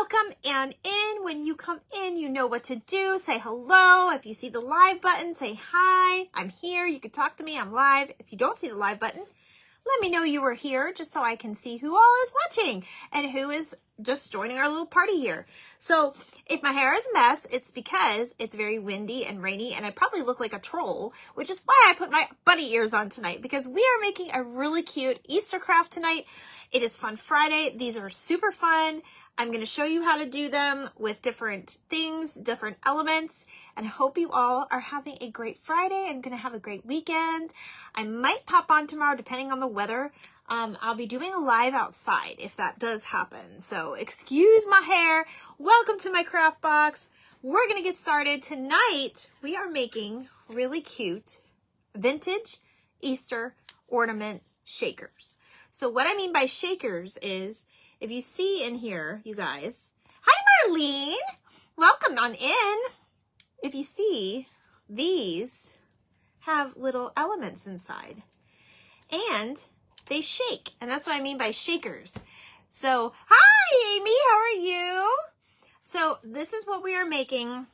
welcome and in. When you come in, you know what to do. Say hello. If you see the live button, say hi. I'm here. You can talk to me. I'm live. If you don't see the live button, let me know you were here just so I can see who all is watching and who is just joining our little party here. So if my hair is a mess, it's because it's very windy and rainy and I probably look like a troll, which is why I put my bunny ears on tonight, because we are making a really cute Easter craft tonight. It is Fun Friday. These are super fun. I'm going to show you how to do them with different things, different elements, and I hope you all are having a great Friday. I'm going to have a great weekend. I might pop on tomorrow depending on the weather. I'll be doing a live outside if that does happen. So excuse my hair. Welcome to my craft box. We're going to get started. Tonight, we are making really cute vintage Easter ornament shakers. So what I mean by shakers is, if you see in here, you guys, hi Marlene, welcome on in. If you see, these have little elements inside and they shake, and that's what I mean by shakers. So, hi Amy, how are you? So this is what we are making.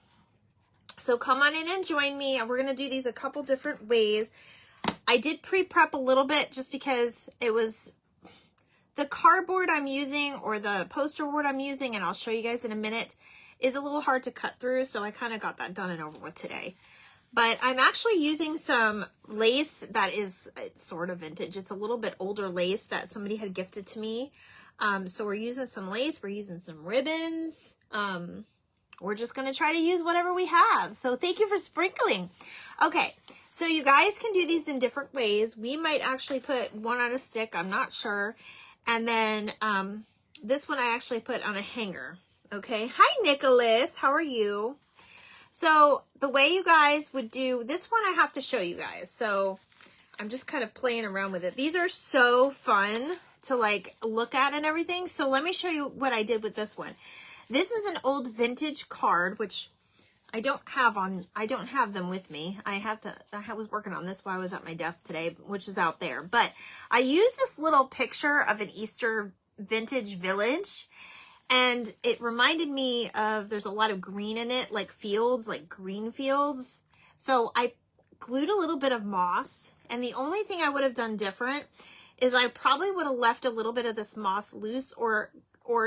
So come on in and join me, and we're gonna do these a couple different ways. I did pre-prep a little bit just because it was the cardboard I'm using, or the poster board I'm using, and I'll show you guys in a minute, is a little hard to cut through, so I kind of got that done and over with today. But I'm actually using some lace that is, it's sort of vintage. It's a little bit older lace that somebody had gifted to me. So we're using some lace, we're using some ribbons. We're just going to try to use whatever we have. So thank you for sprinkling. Okay, so you guys can do these in different ways. We might actually put one on a stick, I'm not sure. And then this one I actually put on a hanger. Okay, hi Nicholas, how are you? So the way you guys would do this one, I have to show you guys. So I'm just kind of playing around with it. These are so fun to like look at and everything. So let me show you what I did with this one. This is an old vintage card, which I don't have them with me. I was working on this while I was at my desk today, which is out there. But I used this little picture of an Easter vintage village, and it reminded me of, there's a lot of green in it, like fields, like green fields. So I glued a little bit of moss, and the only thing I would have done different is I probably would have left a little bit of this moss loose, or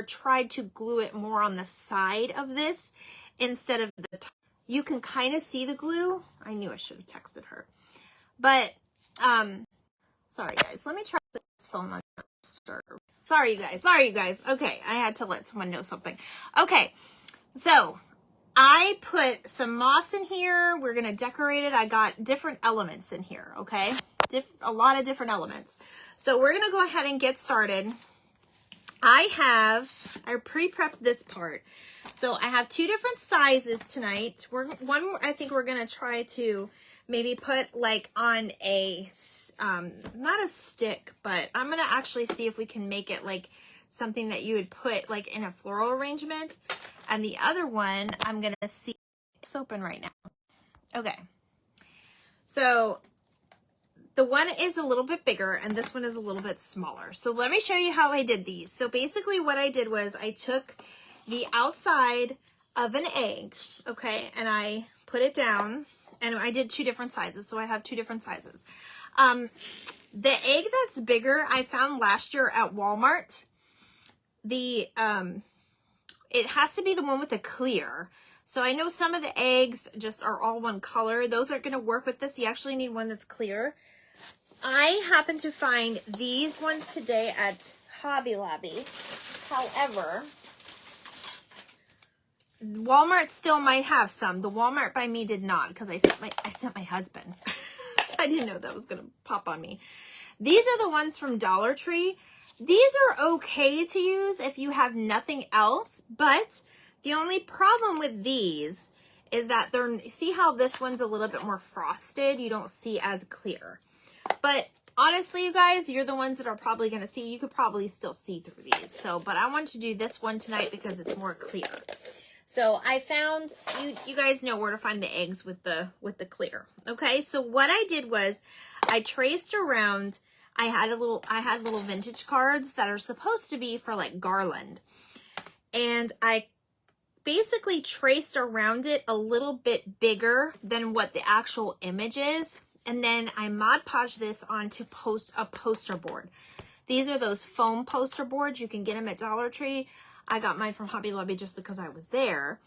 tried to glue it more on the side of this instead of the top. You can kind of see the glue. I knew I should have texted her. But, sorry guys, let me try to put this phone on start. Sorry you guys. Okay, I had to let someone know something. Okay, so I put some moss in here. We're gonna decorate it. I got different elements in here, okay? A lot of different elements. So we're gonna go ahead and get started. I pre-prepped this part. So I have two different sizes tonight. I think we're going to try to maybe put like on a, not a stick, but I'm going to actually see if we can make it like something that you would put like in a floral arrangement. And the other one, I'm going to see, it's open right now. Okay. So the one is a little bit bigger and this one is a little bit smaller. So let me show you how I did these. So basically what I did was I took the outside of an egg, okay, and I put it down, and I did two different sizes. So I have two different sizes. The egg that's bigger, I found last year at Walmart. It has to be the one with the clear. So I know some of the eggs just are all one color. Those aren't going to work with this. You actually need one that's clear. I happened to find these ones today at Hobby Lobby. However, Walmart still might have some. The Walmart by me did not, because I sent my husband. I didn't know that was going to pop on me. These are the ones from Dollar Tree. These are okay to use if you have nothing else, but the only problem with these is that see how this one's a little bit more frosted? You don't see as clear. But honestly, you guys, you're the ones that are probably going to see. You could probably still see through these. So, but I want to do this one tonight because it's more clear. So I found, you guys know where to find the eggs with the clear. Okay, so what I did was I traced around. I had little vintage cards that are supposed to be for like garland. and I basically traced around it a little bit bigger than what the actual image is. And then I Mod Podged this onto a poster board. These are those foam poster boards. You can get them at Dollar Tree. I got mine from Hobby Lobby just because I was there.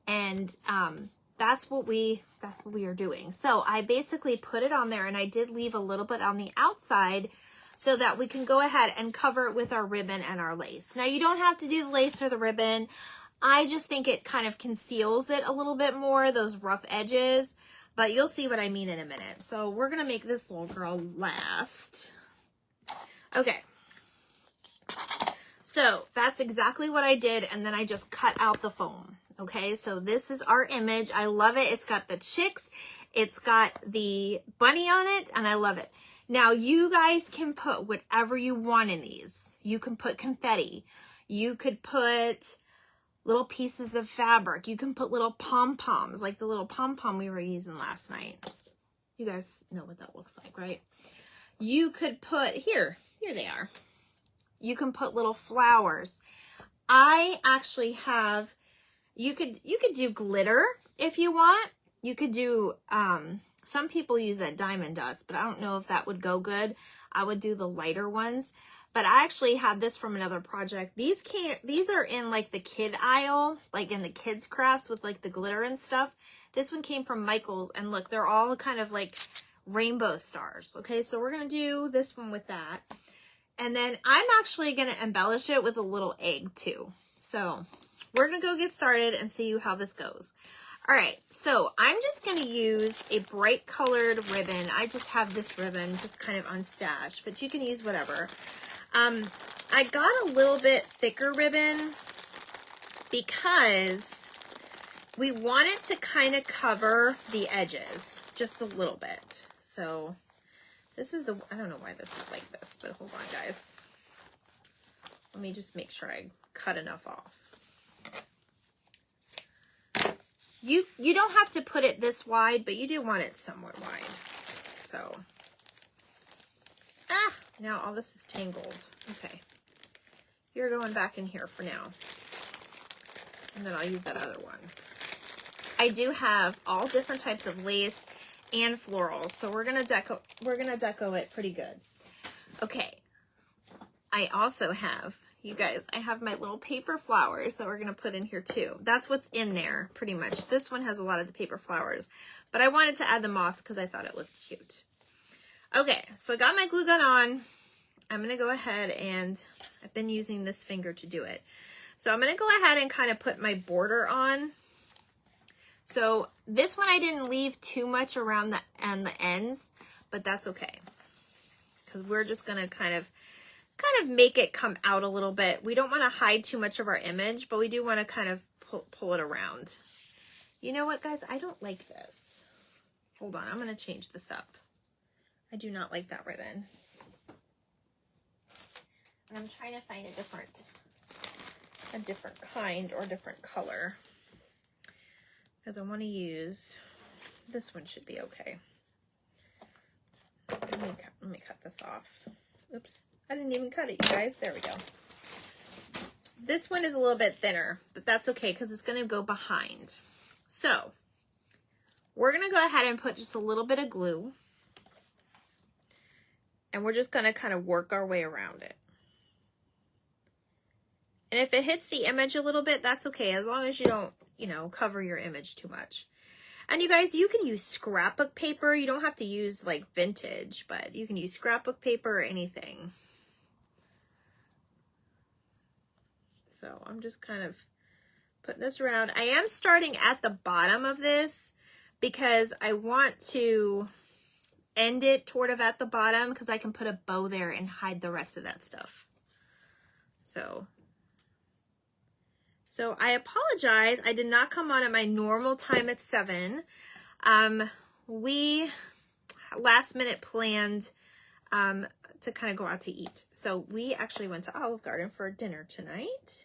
And that's what we are doing. So I basically put it on there, and I did leave a little bit on the outside so that we can go ahead and cover it with our ribbon and our lace. Now, you don't have to do the lace or the ribbon. I just think it kind of conceals it a little bit more, those rough edges, but you'll see what I mean in a minute. So we're going to make this little girl last. Okay. So that's exactly what I did, and then I just cut out the foam. Okay, so this is our image. I love it. It's got the chicks. It's got the bunny on it, and I love it. Now, you guys can put whatever you want in these. You can put confetti. You could put little pieces of fabric. You can put little pom-poms, like the little pom-pom we were using last night. You guys know what that looks like, right? You could put, here they are. You can put little flowers. I actually have, you could do glitter if you want. You could do, some people use that diamond dust, but I don't know if that would go good. I would do the lighter ones. But I actually had this from another project. These are in like the kid aisle, like in the kids crafts with like the glitter and stuff. This one came from Michael's, and look, they're all kind of like rainbow stars. Okay, so we're gonna do this one with that. And then I'm actually gonna embellish it with a little egg too. So we're gonna go get started and see how this goes. All right, so I'm just gonna use a bright colored ribbon. I just have this ribbon just kind of unstashed, but you can use whatever. I got a little bit thicker ribbon because we want it to kind of cover the edges just a little bit. So this is I don't know why this is like this, but hold on, guys. Let me just make sure I cut enough off. You don't have to put it this wide, but you do want it somewhat wide. So, now all this is tangled. Okay. You're going back in here for now. And then I'll use that other one. I do have all different types of lace and florals, so we're gonna deco it pretty good. Okay. I also have, you guys, I have my little paper flowers that we're gonna put in here too. That's what's in there, pretty much. This one has a lot of the paper flowers, but I wanted to add the moss because I thought it looked cute. Okay, so I got my glue gun on. I'm gonna go ahead and, I've been using this finger to do it. So I'm gonna go ahead and kind of put my border on. So this one I didn't leave too much around the ends, but that's okay. Because we're just gonna kind of make it come out a little bit. We don't want to hide too much of our image, but we do want to kind of pull it around. You know what, guys? I don't like this. Hold on, I'm going to change this up. I do not like that ribbon. And I'm trying to find a different kind or different color. Because I want to use, this one should be okay. Let me cut this off. Oops. I didn't even cut it, you guys. There we go. This one is a little bit thinner, but that's okay because it's going to go behind. So we're going to go ahead and put just a little bit of glue. And we're just going to kind of work our way around it. And if it hits the image a little bit, that's okay, as long as you don't, you know, cover your image too much. And you guys, you can use scrapbook paper. You don't have to use like vintage, but you can use scrapbook paper or anything. So I'm just kind of putting this around. I am starting at the bottom of this because I want to end it toward of at the bottom because I can put a bow there and hide the rest of that stuff. So I apologize. I did not come on at my normal time at 7. We last minute planned to kind of go out to eat. So we actually went to Olive Garden for dinner tonight.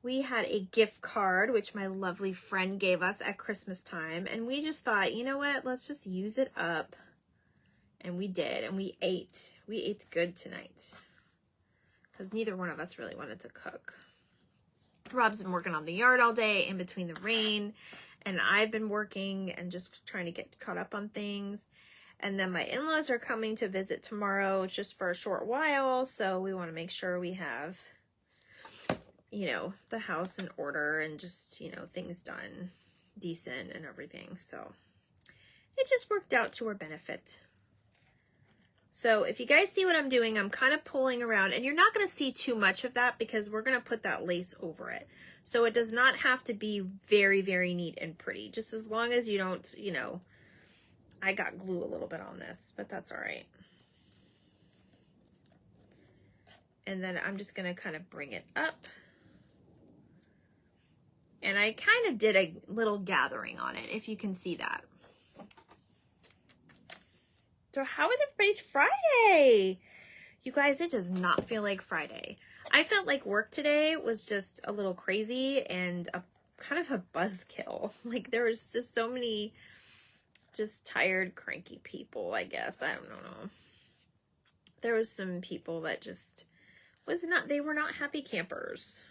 We had a gift card, which my lovely friend gave us at Christmas time. And we just thought, you know what, let's just use it up. And we did, and we ate. We ate good tonight. Because neither one of us really wanted to cook. Rob's been working on the yard all day in between the rain, and I've been working and just trying to get caught up on things. And then my in-laws are coming to visit tomorrow just for a short while, so we want to make sure we have, you know, the house in order and just, you know, things done decent and everything. So it just worked out to our benefit. So if you guys see what I'm doing, I'm kind of pulling around, and you're not going to see too much of that because we're going to put that lace over it. So it does not have to be very, very neat and pretty, just as long as you don't, you know, I got glue a little bit on this, but that's all right. And then I'm just going to kind of bring it up. And I kind of did a little gathering on it, if you can see that. So how was everybody's Friday? You guys, it does not feel like Friday. I felt like work today was just a little crazy and a kind of a buzzkill. Like there was just so many just tired, cranky people, I guess. I don't know. There was some people that just they were not happy campers.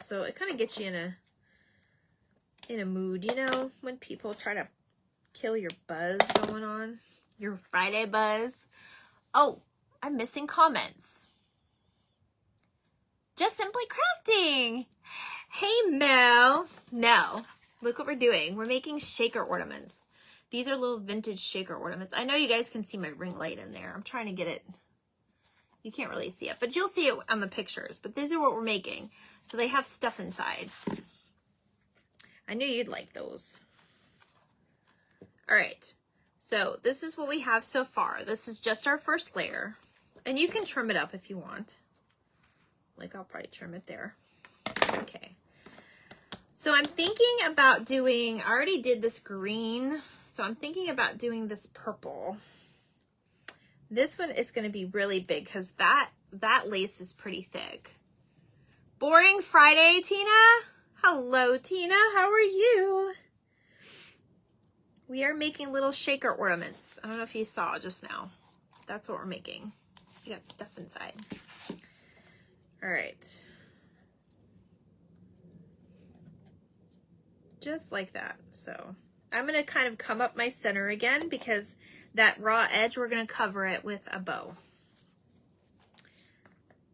So it kind of gets you in a mood, you know, when people try to kill your buzz going on. Your Friday buzz. Oh, I'm missing comments. Just Simply Crafting. Hey, Mel. Mel, look what we're doing. We're making shaker ornaments. These are little vintage shaker ornaments. I know you guys can see my ring light in there. I'm trying to get it. You can't really see it, but you'll see it on the pictures. But these are what we're making. So they have stuff inside. I knew you'd like those. All right. So this is what we have so far. This is just our first layer. And you can trim it up if you want. Like I'll probably trim it there. Okay. So I'm thinking about doing, I already did this green. So I'm thinking about doing this purple. This one is going to be really big because that lace is pretty thick. Boring Friday, Tina? Hello, Tina. How are you? We are making little shaker ornaments. I don't know if you saw just now. That's what we're making. You got stuff inside. All right. Just like that. So I'm going to kind of come up my center again because that raw edge, we're going to cover it with a bow.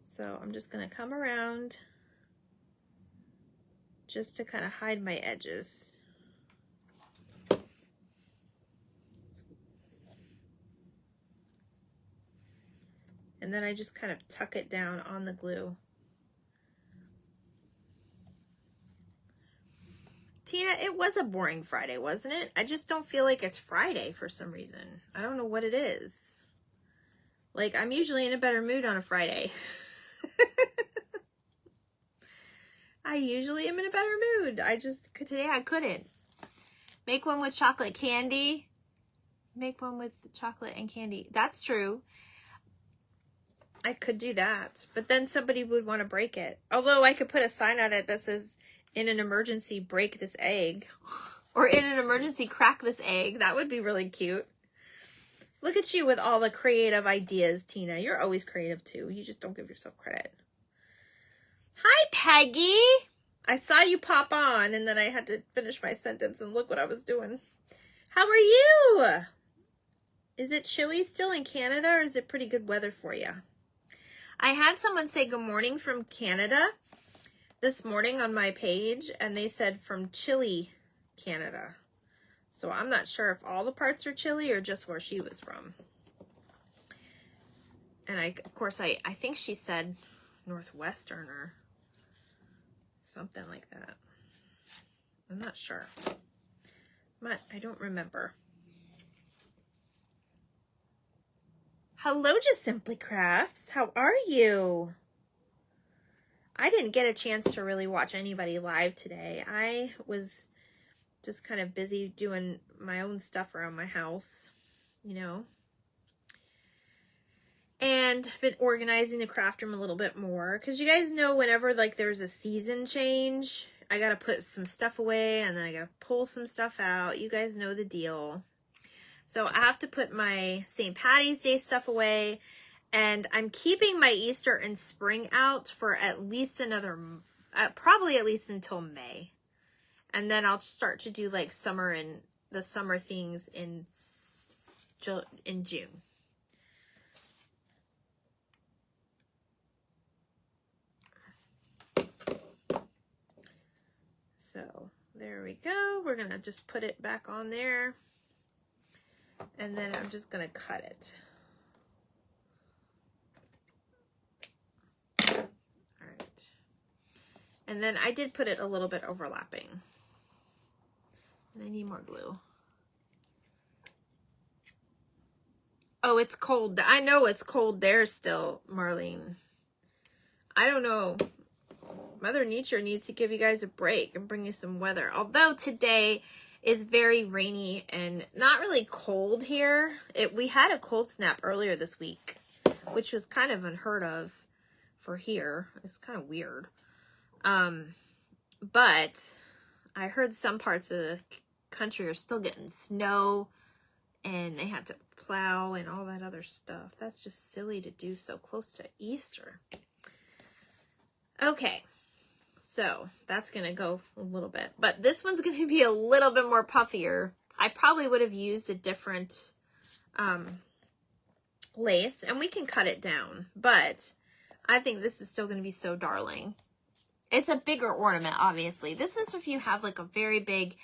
So I'm just going to come around just to kind of hide my edges. And then I just kind of tuck it down on the glue. Tina, it was a boring Friday, wasn't it? I just don't feel like it's Friday for some reason. I don't know what it is. Like, I'm usually in a better mood on a Friday. I usually am in a better mood. Today I couldn't. Make one with chocolate candy. Make one with chocolate and candy. That's true. I could do that, but then somebody would want to break it. Although I could put a sign on it that says, in an emergency, break this egg. Or in an emergency, crack this egg. That would be really cute. Look at you with all the creative ideas, Tina. You're always creative too. You just don't give yourself credit. Hi, Peggy. I saw you pop on and then I had to finish my sentence and look what I was doing. How are you? Is it chilly still in Canada or is it pretty good weather for you? I had someone say good morning from Canada this morning on my page, and they said from chilly Canada. So I'm not sure if all the parts are chilly or just where she was from. And of course, I think she said Northwestern or something like that. I'm not sure. I don't remember. Hello, Just Simply Crafts. How are you? I didn't get a chance to really watch anybody live today. I was just kind of busy doing my own stuff around my house, you know. And been organizing the craft room a little bit more. Because you guys know whenever like there's a season change, I got to put some stuff away and then I got to pull some stuff out. You guys know the deal. So I have to put my St. Patty's Day stuff away, and I'm keeping my Easter and spring out for at least another probably at least until May. And then I'll start to do like summer and the summer things in June. So there we go. We're going to just put it back on there. And then I'm just going to cut it. All right. And then I did put it a little bit overlapping. And I need more glue. Oh, it's cold. I know it's cold there still, Marlene. I don't know. Mother Nature needs to give you guys a break and bring you some weather. Although today is very rainy and not really cold here. We had a cold snap earlier this week, which was kind of unheard of for here. It's kind of weird. But I heard some parts of the country are still getting snow and they had to plow and all that other stuff. That's just silly to do so close to Easter. Okay. So that's going to go a little bit, but this one's going to be a little bit more puffier. I probably would have used a different lace, and we can cut it down, but I think this is still going to be so darling. It's a bigger ornament, obviously. This is if you have like a very big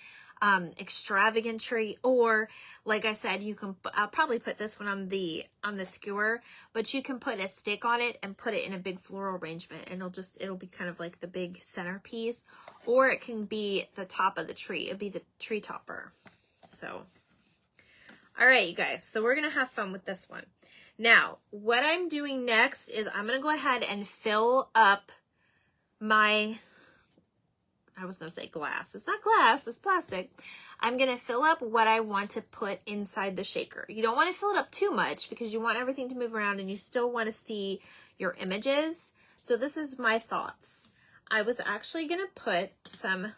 extravagant tree, or like I said, you can, I'll probably put this one on the skewer, but you can put a stick on it and put it in a big floral arrangement, and it'll be kind of like the big centerpiece, or it can be the top of the tree. It'll be the tree topper. So, all right, you guys, so we're going to have fun with this one. Now, what I'm doing next is I'm going to go ahead and fill up my, I was going to say glass. It's not glass, it's plastic. I'm going to fill up what I want to put inside the shaker. You don't want to fill it up too much because you want everything to move around and you still want to see your images. So this is my thoughts. I was actually going to put some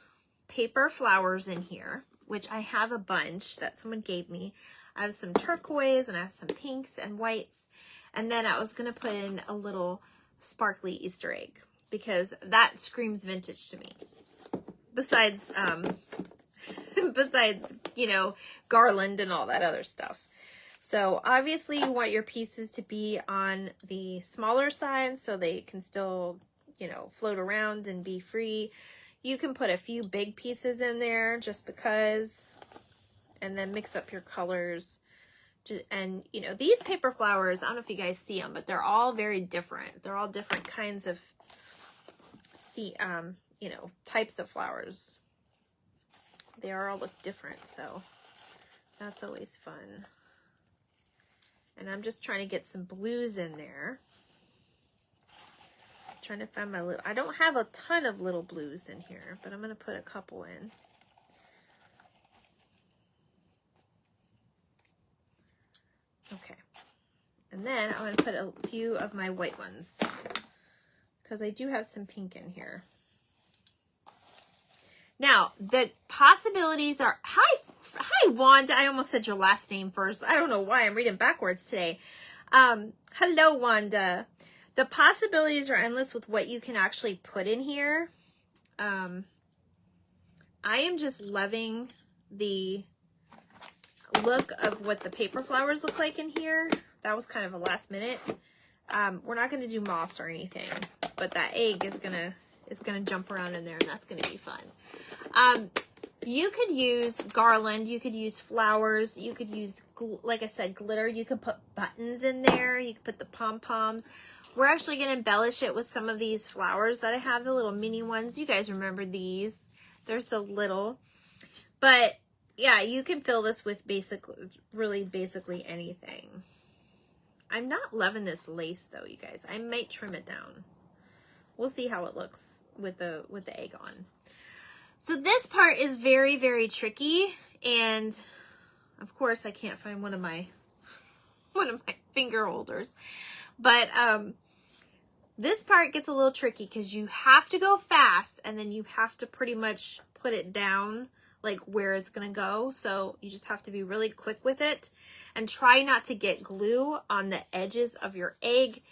paper flowers in here, which I have a bunch that someone gave me. I have some turquoise and I have some pinks and whites. And then I was going to put in a little sparkly Easter egg because that screams vintage to me. Besides, you know, garland and all that other stuff. So obviously you want your pieces to be on the smaller side so they can still, you know, float around and be free. You can put a few big pieces in there just because, and then mix up your colors. And, you know, these paper flowers, I don't know if you guys see them, but they're all very different. They're all different kinds of, you know, types of flowers. They all look different, so that's always fun. And I'm just trying to get some blues in there. I'm trying to find my little, I don't have a ton of little blues in here, but I'm going to put a couple in. Okay. And then I'm going to put a few of my white ones because I do have some pink in here. Now, the possibilities are, hi, Wanda. I almost said your last name first. I don't know why I'm reading backwards today. Hello, Wanda. The possibilities are endless with what you can actually put in here. I am just loving the look of what the paper flowers look like in here. That was kind of a last minute. We're not going to do moss or anything, but that egg is gonna jump around in there, and that's gonna be fun. You could use garland, you could use flowers, you could use, like I said, glitter. You could put buttons in there. You could put the pom-poms. We're actually gonna embellish it with some of these flowers that I have, the little mini ones. You guys remember these? They're so little. But yeah, you can fill this with really basically anything. I'm not loving this lace though, you guys. I might trim it down. We'll see how it looks with the egg on. So this part is very, very tricky, and of course I can't find one of my finger holders. But this part gets a little tricky because you have to go fast, and then you have to pretty much put it down like where it's gonna go. So you just have to be really quick with it and try not to get glue on the edges of your egg.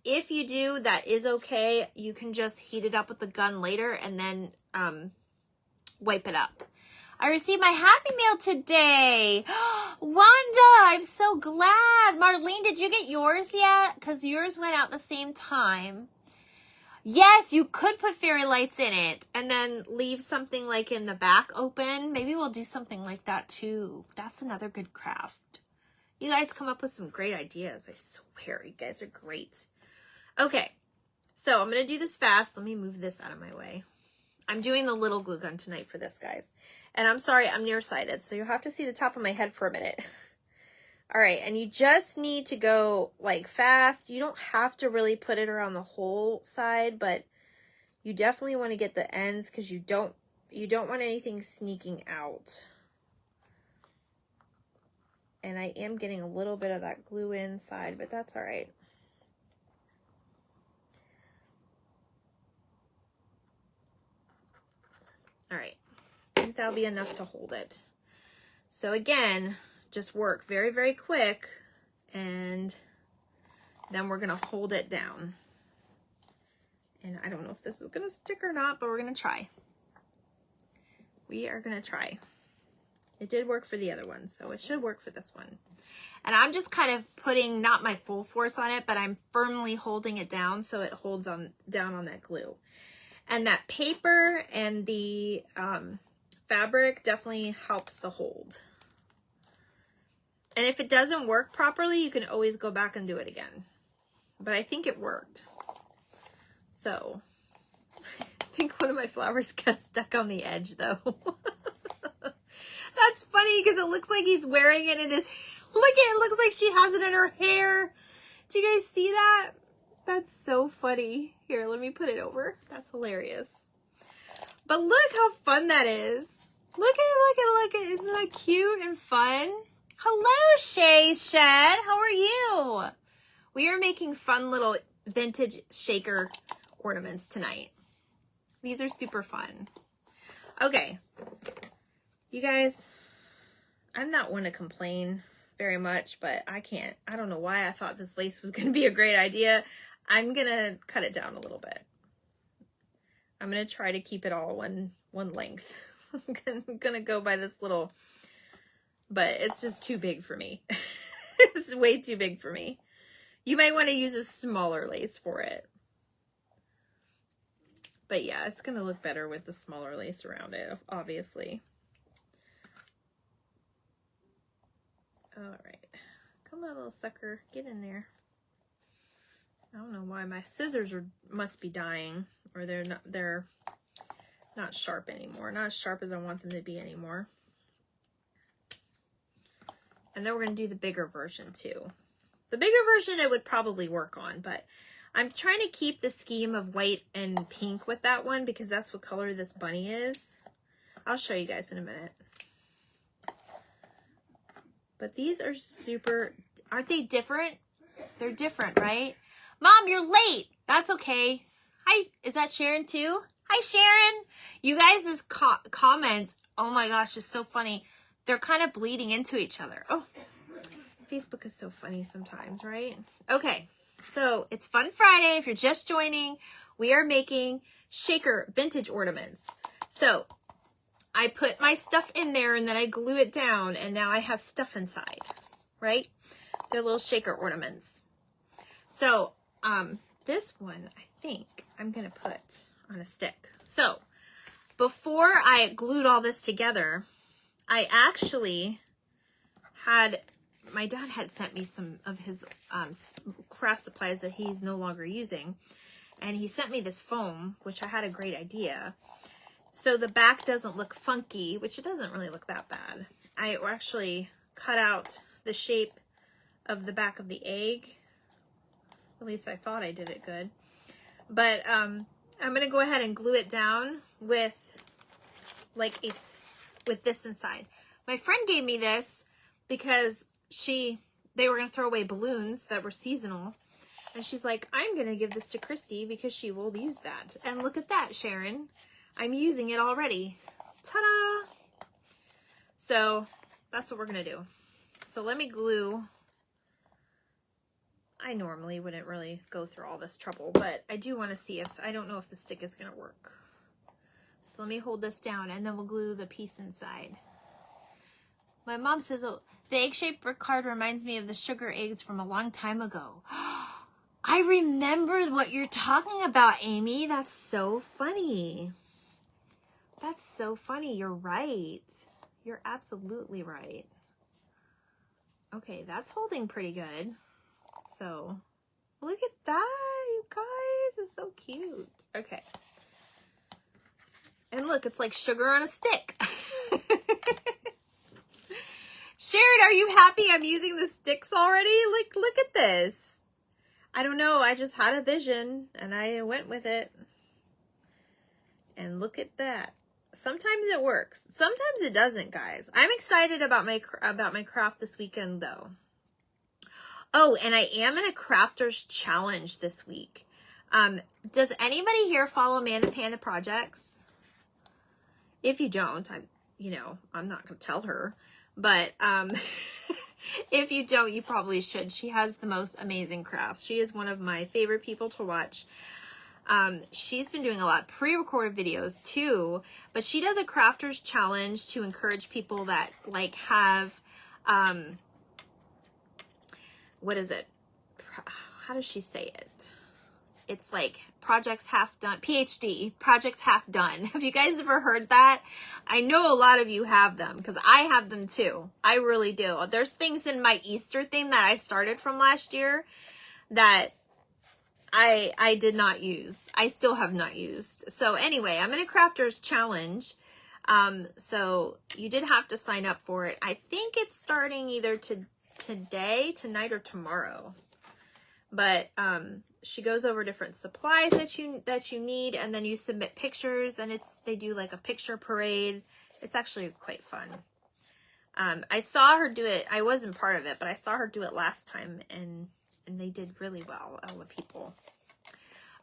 If you do, that is okay. You can just heat it up with the gun later and then wipe it up. I received my Happy Meal today. Wanda, I'm so glad. Marlene, did you get yours yet? Because yours went out the same time. Yes, you could put fairy lights in it and then leave something like in the back open. Maybe we'll do something like that too. That's another good craft. You guys come up with some great ideas. I swear, you guys are great. Okay, so I'm going to do this fast. Let me move this out of my way. I'm doing the little glue gun tonight for this, guys. And I'm sorry, I'm nearsighted, so you'll have to see the top of my head for a minute. All right, and you just need to go like fast. You don't have to really put it around the whole side, but you definitely want to get the ends because you don't want anything sneaking out. And I am getting a little bit of that glue inside, but that's all right. All right, I think that'll be enough to hold it. So again, just work very, very quick, and then we're gonna hold it down. And I don't know if this is gonna stick or not, but we're gonna try. We are gonna try. It did work for the other one, so it should work for this one. And I'm just kind of putting not my full force on it, but I'm firmly holding it down so it holds down on that glue. And that paper and the fabric definitely helps the hold. And if it doesn't work properly, you can always go back and do it again. But I think it worked. So, I think one of my flowers got stuck on the edge though. That's funny because it looks like he's wearing it in his, look at it, looks like she has it in her hair. Do you guys see that? That's so funny. Here, let me put it over. That's hilarious. But look how fun that is. Look at it, look at it, look at it. Isn't that cute and fun? Hello, Shay Shed. How are you? We are making fun little vintage shaker ornaments tonight. These are super fun. Okay. You guys, I'm not one to complain very much, but I don't know why I thought this lace was going to be a great idea. I'm going to cut it down a little bit. I'm going to try to keep it all one length. I'm going to go by this little, but it's just too big for me. It's way too big for me. You might want to use a smaller lace for it. But yeah, it's going to look better with the smaller lace around it, obviously. All right. Come on, little sucker. Get in there. I don't know why my scissors must be dying, or they're not sharp anymore. Not as sharp as I want them to be anymore. And then we're going to do the bigger version too. The bigger version it would probably work on, but I'm trying to keep the scheme of white and pink with that one because that's what color this bunny is. I'll show you guys in a minute. But these are super, aren't they different? They're different, right? Mom, you're late. That's okay. Hi, is that Sharon too? Hi, Sharon. You guys' comments, oh my gosh, is so funny. They're kind of bleeding into each other. Oh, Facebook is so funny sometimes, right? Okay, so it's Fun Friday. If you're just joining, we are making shaker vintage ornaments. So I put my stuff in there and then I glue it down and now I have stuff inside, right? They're little shaker ornaments. So this one, I think I'm going to put on a stick. So before I glued all this together, I actually had, my dad had sent me some of his craft supplies that he's no longer using. And he sent me this foam, which I had a great idea. So the back doesn't look funky, which it doesn't really look that bad. I actually cut out the shape of the back of the egg. At least I thought I did it good. But I'm going to go ahead and glue it down with with this inside. My friend gave me this because they were going to throw away balloons that were seasonal. And she's like, I'm going to give this to Christy because she will use that. And look at that, Sharon. I'm using it already. Ta-da! So that's what we're going to do. So let me glue I normally wouldn't really go through all this trouble, but I do want to see if, I don't know if the stick is going to work. So let me hold this down and then we'll glue the piece inside. My mom says, oh, the egg-shaped card reminds me of the sugar eggs from a long time ago. I remember what you're talking about, Amy. That's so funny. That's so funny. You're right. You're absolutely right. Okay, that's holding pretty good. So, look at that, you guys. It's so cute. Okay. And look, it's like sugar on a stick. Sharon, are you happy I'm using the sticks already? Like, look at this. I don't know. I just had a vision and I went with it. And look at that. Sometimes it works. Sometimes it doesn't, guys. I'm excited about my craft this weekend, though. Oh, and I am in a crafters challenge this week. Does anybody here follow Amanda Panda Projects? If you don't, I'm not going to tell her. But if you don't, you probably should. She has the most amazing crafts. She is one of my favorite people to watch. She's been doing a lot of pre-recorded videos too, but she does a crafters challenge to encourage people that like have, what is it? How does she say it? It's like projects half done, PhD, projects half done. Have you guys ever heard that? I know a lot of you have them because I have them too. I really do. There's things in my Easter thing that I started from last year that I did not use. I still have not used. So anyway, I'm in a crafters challenge. So you did have to sign up for it. I think it's starting either today, tonight, or tomorrow. But she goes over different supplies that you need, and then you submit pictures, and they do like a picture parade. It's actually quite fun. I saw her do it. I wasn't part of it, but I saw her do it last time, and they did really well, all the people.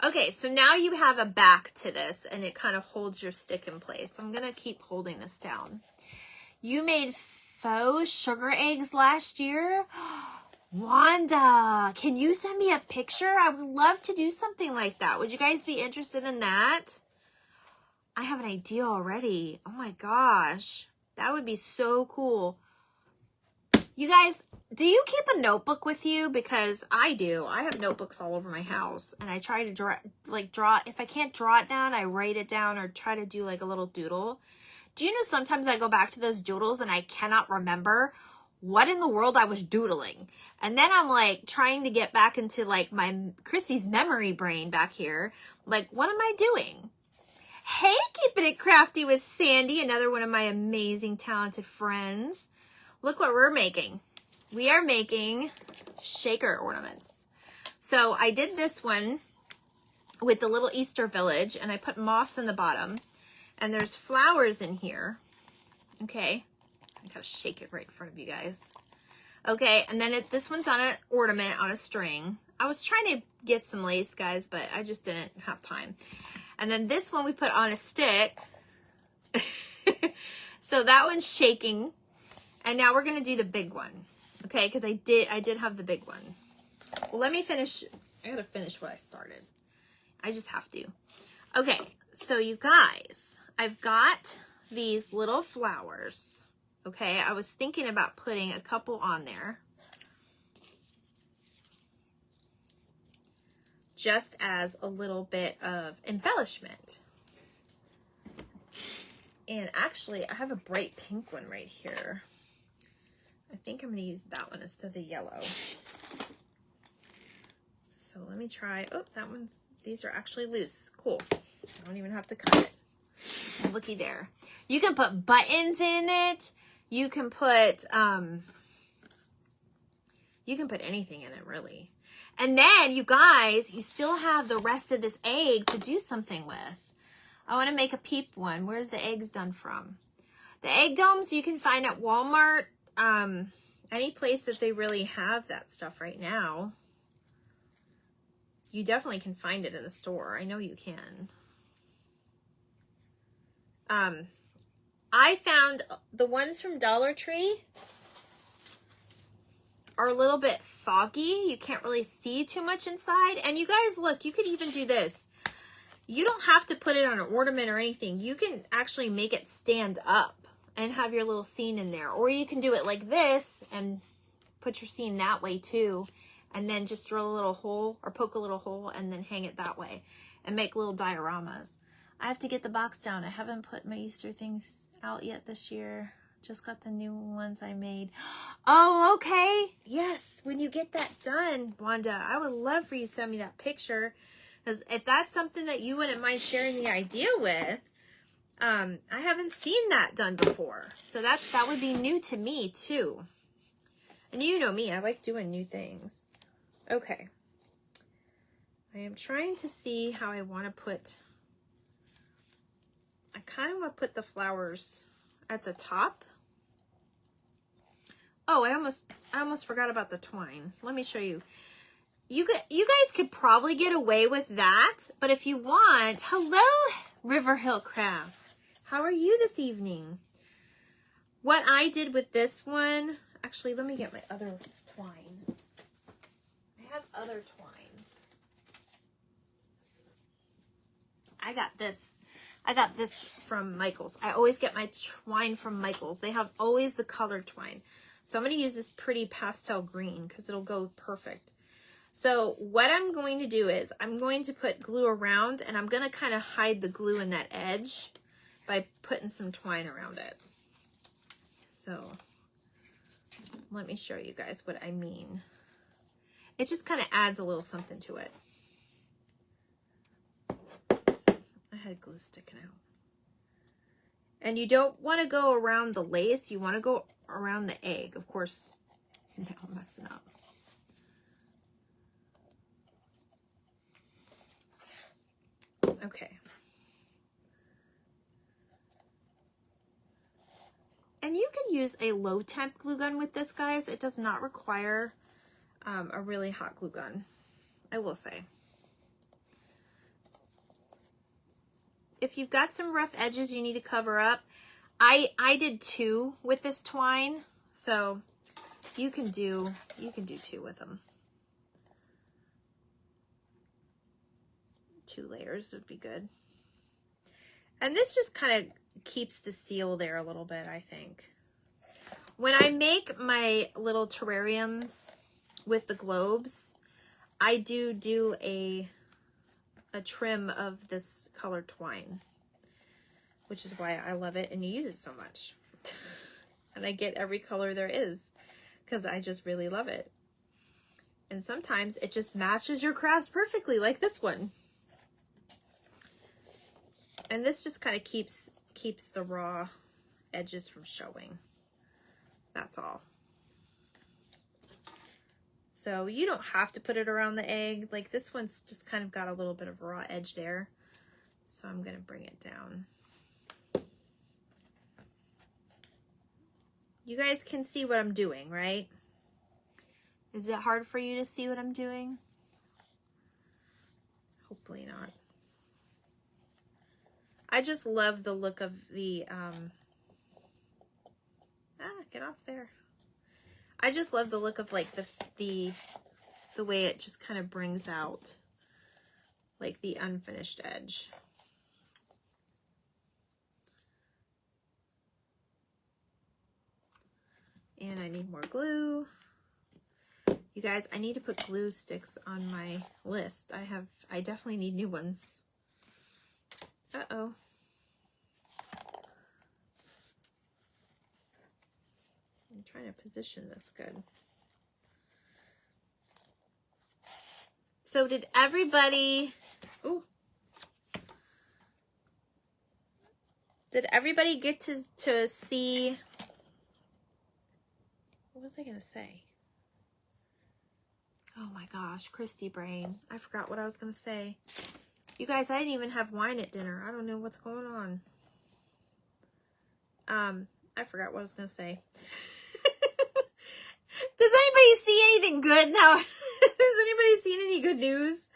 Okay, so now you have a back to this, and it kind of holds your stick in place. I'm gonna keep holding this down. You made faux sugar eggs last year? Wanda, can you send me a picture? I would love to do something like that. Would you guys be interested in that? I have an idea already. Oh my gosh. That would be so cool. You guys, do you keep a notebook with you? Because I do. I have notebooks all over my house. And I try to draw. If I can't draw it down, I write it down or try to do like a little doodle. Do you know sometimes I go back to those doodles and I cannot remember what in the world I was doodling. And then I'm like trying to get back into like my Christy's memory brain back here. Like, what am I doing? Hey, keeping it crafty with Sandy, another one of my amazing talented friends. Look what we're making. We are making shaker ornaments. So I did this one with the little Easter village, and I put moss in the bottom, and there's flowers in here. Okay. I gotta shake it right in front of you guys. Okay, and then this one's on an ornament on a string. I was trying to get some lace, guys, but I just didn't have time. And then this one we put on a stick. So that one's shaking. And now we're gonna do the big one. Okay, because I did have the big one. Well, let me finish. I gotta finish what I started. I just have to. Okay, so you guys, I've got these little flowers. Okay, I was thinking about putting a couple on there just as a little bit of embellishment. And actually, I have a bright pink one right here. I think I'm going to use that one instead of the yellow. So let me try. Oh, these are actually loose. Cool. I don't even have to cut it. Looky there. You can put buttons in it. You can put anything in it, really. And then, you guys, you still have the rest of this egg to do something with. I want to make a peep one. Where's the eggs done from? The egg domes you can find at Walmart. Any place that they really have that stuff right now. You definitely can find it in the store. I know you can. I found the ones from Dollar Tree. are a little bit foggy. You can't really see too much inside. And you guys, look, you could even do this. You don't have to put it on an ornament or anything. You can actually make it stand up and have your little scene in there. Or you can do it like this and put your scene that way too. And then just drill a little hole or poke a little hole and then hang it that way and make little dioramas. I have to get the box down. I haven't put my Easter things out yet this year. Just got the new ones I made. Oh, okay. Yes, when you get that done, Wanda, I would love for you to send me that picture. Because if that's something that you wouldn't mind sharing the idea with, I haven't seen that done before. So that would be new to me too. And you know me, I like doing new things. Okay. I am trying to see how I want to put, I kind of want to put the flowers at the top. Oh, I almost forgot about the twine. Let me show you. You guys could probably get away with that, but if you want, hello, River Hill Crafts. How are you this evening? What I did with this one, actually, let me get my other twine. I have other twine. I got this from Michaels. I always get my twine from Michaels. They have always the colored twine. So I'm going to use this pretty pastel green because it'll go perfect. So what I'm going to do is I'm going to put glue around, and I'm going to kind of hide the glue in that edge by putting some twine around it. So let me show you guys what I mean. It just kind of adds a little something to it. I had glue sticking out. And you don't want to go around the lace. You want to go around the egg. Of course, now I'm messing up. Okay. And you can use a low temp glue gun with this, guys. It does not require a really hot glue gun, I will say. If you've got some rough edges you need to cover up, I did 2 with this twine, so you can do 2 with them. 2 layers would be good. And this just kind of keeps the seal there a little bit, I think. When I make my little terrariums with the globes, I do a trim of this colored twine, which is why I love it and use it so much. And I get every color there is because I just really love it. And sometimes it just matches your crafts perfectly, like this one. And this just kind of keeps the raw edges from showing. That's all. So you don't have to put it around the egg. Like this one's just kind of got a little bit of raw edge there. So I'm going to bring it down. You guys can see what I'm doing, right? Is it hard for you to see what I'm doing? Hopefully not. I just love the look of the, get off there. I just love the look of like the way it just kind of brings out like the unfinished edge. And I need more glue. You guys, I need to put glue sticks on my list. I definitely need new ones. Uh-oh. I'm trying to position this good. So did everybody, did everybody get to see, what was I going to say? Oh my gosh, Christy brain. I forgot what I was going to say. You guys, I didn't even have wine at dinner. I don't know what's going on. I forgot what I was going to say. Does anybody see anything good now? Has anybody seen any good news?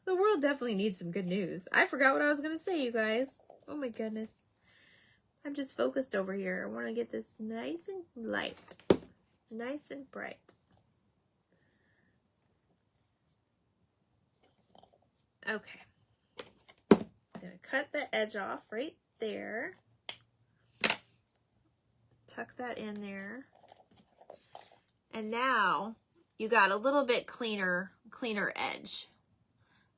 The world definitely needs some good news. I forgot what I was going to say, you guys. Oh my goodness. I'm just focused over here. I want to get this nice and light. Nice and bright. Okay. I'm going to cut the edge off right there. Tuck that in there. And now you got a little bit cleaner edge.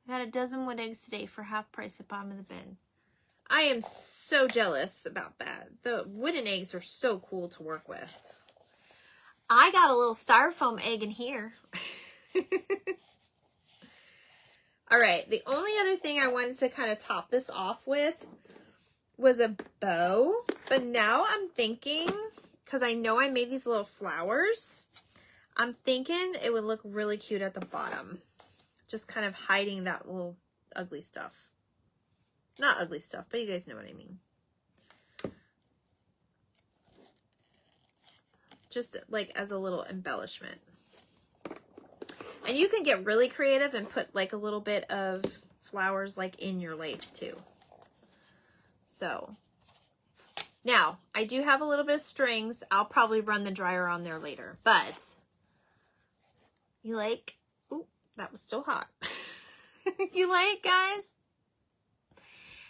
I got a dozen wood eggs today for half price at bottom of the bin. I am so jealous about that. The wooden eggs are so cool to work with. I got a little styrofoam egg in here. All right, the only other thing I wanted to kind of top this off with was a bow. But now I'm thinking, because I know I made these little flowers, I'm thinking it would look really cute at the bottom. Just kind of hiding that little ugly stuff. Not ugly stuff, but you guys know what I mean. Just like as a little embellishment. And you can get really creative and put like a little bit of flowers like in your lace too. So now I do have a little bit of strings. I'll probably run the dryer on there later, but you like, ooh, that was still hot. You like, guys?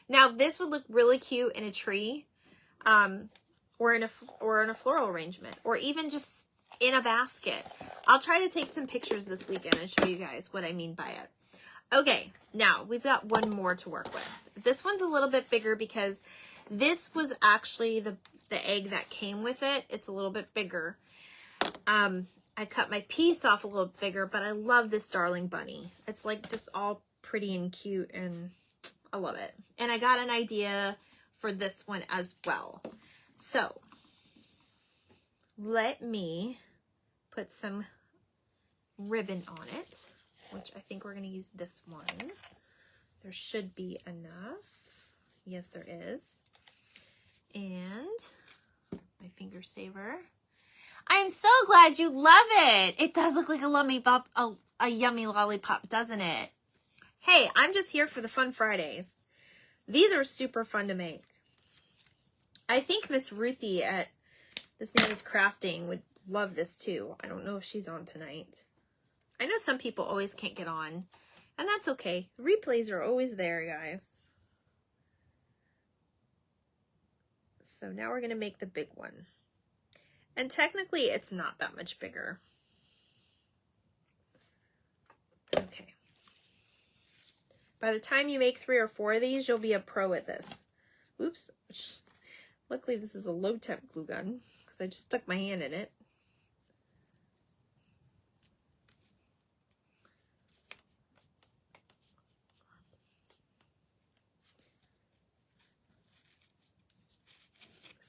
Now this would look really cute in a tree, or in a floral arrangement, or even just in a basket. I'll try to take some pictures this weekend and show you guys what I mean by it. Okay, now we've got one more to work with. This one's a little bit bigger because this was actually the egg that came with it. It's a little bit bigger. I cut my piece off a little bigger, but I love this darling bunny. It's like just all pretty and cute, and I love it. And I got an idea for this one as well. So let me put some ribbon on it, which I think we're going to use this one. There should be enough. Yes, there is. And my finger saver. I'm so glad you love it. It does look like a yummy lollipop, doesn't it? Hey, I'm just here for the fun Fridays. These are super fun to make. I think Miss Ruthie at This Nanny's Crafting would love this too. I don't know if she's on tonight. I know some people always can't get on, and that's okay. Replays are always there, guys. So now we're going to make the big one. And technically, it's not that much bigger. Okay. By the time you make 3 or 4 of these, you'll be a pro at this. Oops. Luckily, this is a low-temp glue gun because I just stuck my hand in it.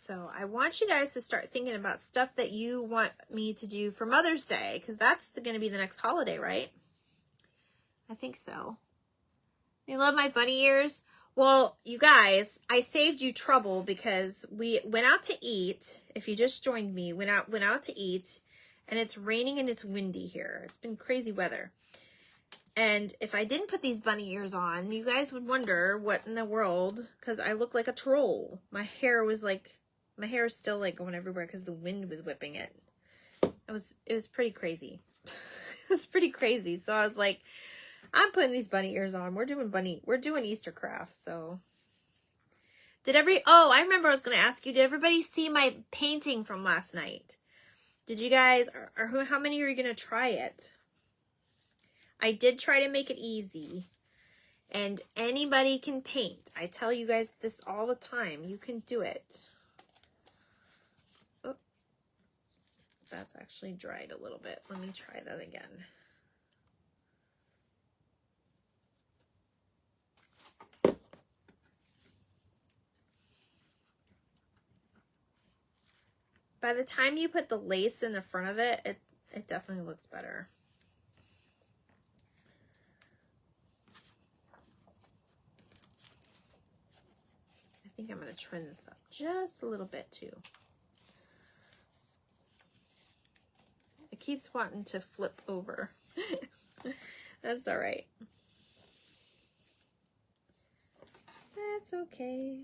So I want you guys to start thinking about stuff that you want me to do for Mother's Day, because that's going to be the next holiday, right? I think so. You love my bunny ears? Well, you guys, I saved you trouble because we went out to eat. If you just joined me, went out to eat, and it's raining and it's windy here. It's been crazy weather. And if I didn't put these bunny ears on, you guys would wonder what in the world, because I look like a troll. My hair is still like going everywhere because the wind was whipping it. It was pretty crazy. It was pretty crazy. So I was like, I'm putting these bunny ears on. We're doing Easter crafts. So I remember I was going to ask you, did everybody see my painting from last night? Did you guys, or how many are you going to try it? I did try to make it easy, and anybody can paint. I tell you guys this all the time. You can do it. Oh, that's actually dried a little bit. Let me try that again. By the time you put the lace in the front of it, it definitely looks better. I think I'm going to trim this up just a little bit too. It keeps wanting to flip over. That's all right. That's okay.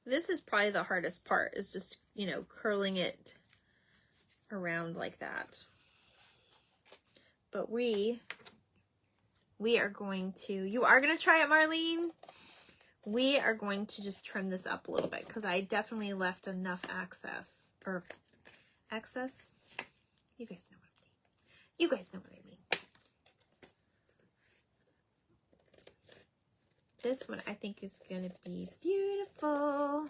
This is probably the hardest part, is just, you know, curling it around like that. But we are going to, you are going to try it, Marlene? We are going to just trim this up a little bit because I definitely left enough excess. You guys know what I mean. You guys know what I mean. This one I think is going to be beautiful.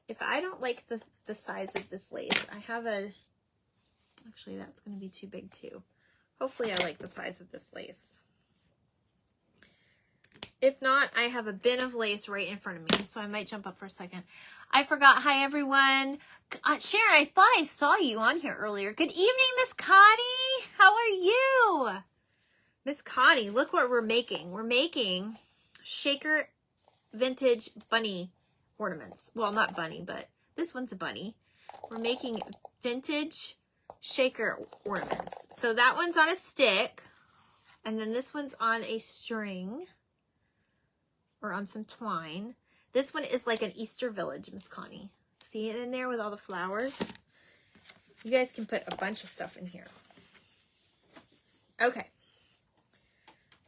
If I don't like the size of this lace, I have actually that's going to be too big too. Hopefully I like the size of this lace. If not, I have a bin of lace right in front of me, so I might jump up for a second. I forgot. Hi, everyone. Sharon, I thought I saw you on here earlier. Good evening, Miss Connie. How are you? Miss Connie, look what we're making. We're making shaker vintage bunny ornaments. Well, not bunny, but this one's a bunny. We're making vintage shaker ornaments. So that one's on a stick, and then this one's on a string or on some twine. This one is like an Easter village, Miss Connie. See it in there with all the flowers? You guys can put a bunch of stuff in here. Okay.